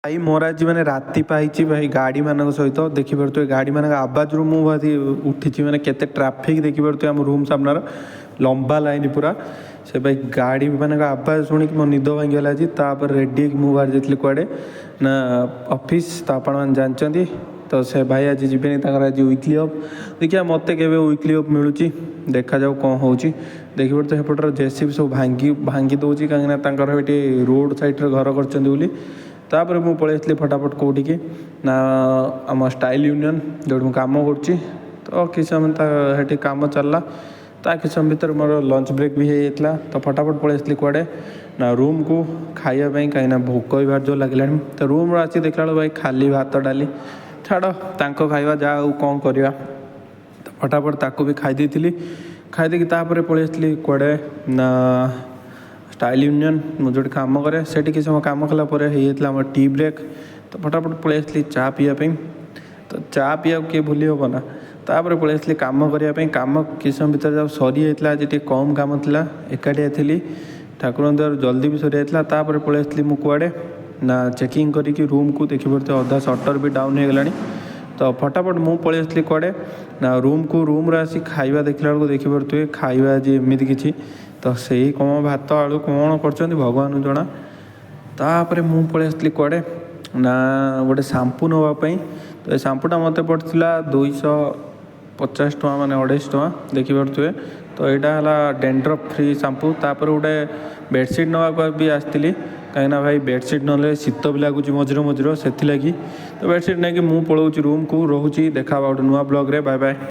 भाई मोर आज मैंने राति पाई भाई गाड़ी मान सहित देखिपे गाड़ी मान आवाज रू मुझे उठी मैंने केते ट्राफिक देखिपे आम रूम सामनार लंबा लाइन पूरा से भाई गाड़ी मान आवाज शुणी मो निद भांगीगला आज तापर रेडी मुझे बाहर जाती कुआड़े ना ऑफिस तो आप जानते तो से भाई आज जीवन आज वीकली ऑफ देखिए मत के वीकली ऑफ मिलूँ देखा जाऊ कौन हो देखिए तो सेपटर जेसीबी सब भांगी दूसरी कहीं रोड साइड घर कर तापर मुझे पलि फटाफट कौटिकी ना आम स्टाइल यूनियन जो कम कर तो किसी समय कम चलला ता किसी समय भर मोर लंच ब्रेक भी होता तो फटाफट पलि कुआड़े ना रूम को खावाई कहीं भोक भी बाहर जो लगे तो रूम आसी देखला भाई खाली भात डाली छाड़ तांको खाଇବା जा कौन करवा तो फटाफट ताको भी खाई खाई देकी पलि कुआड़े ना स्टाइल यूनियन मुझे कम करे से किसी समय कम कलापर होता टी ब्रेक तो फटाफट पलि चा पीवाई तो चा पीवा किए भूली हम ना तापर पलि कम करने कम किसी समय भर जब सरी जाता आज टे कम कम था एकाटिया थी ठाकुर द्वार जल्दी भी सरी जाता तापर पलि मुझे ना चेकिंग करके रूम को देखी पड़ते अधा सटर भी डाउन हो गला तो फटाफट मुझे पलि कुआड़े ना रूम आसी खाଇବା देखला बेलू देखी पड़े खाଇବା आज एमती किसी तो से कौन भात आलू कौन कर भगवान जना तापर मुझे पलि कुआड़े ना गोटे शैम्पू नापी तो ये शैम्पूटा मत पड़ा 250 टका माने 250 टका देखी पड़े तो यहाँ है डेंड्रफ फ्री शैम्पू तापर गोटे बेडसीट नाक भी आसती कहीं भाई बेडसीट ना शीत भी लगुच मझे मझे से लगी तो बेडसीट नहीं मुझे पलाऊँ रूम को रोचे देखा गोटे नुआ ब्लॉग रे बाय बाय।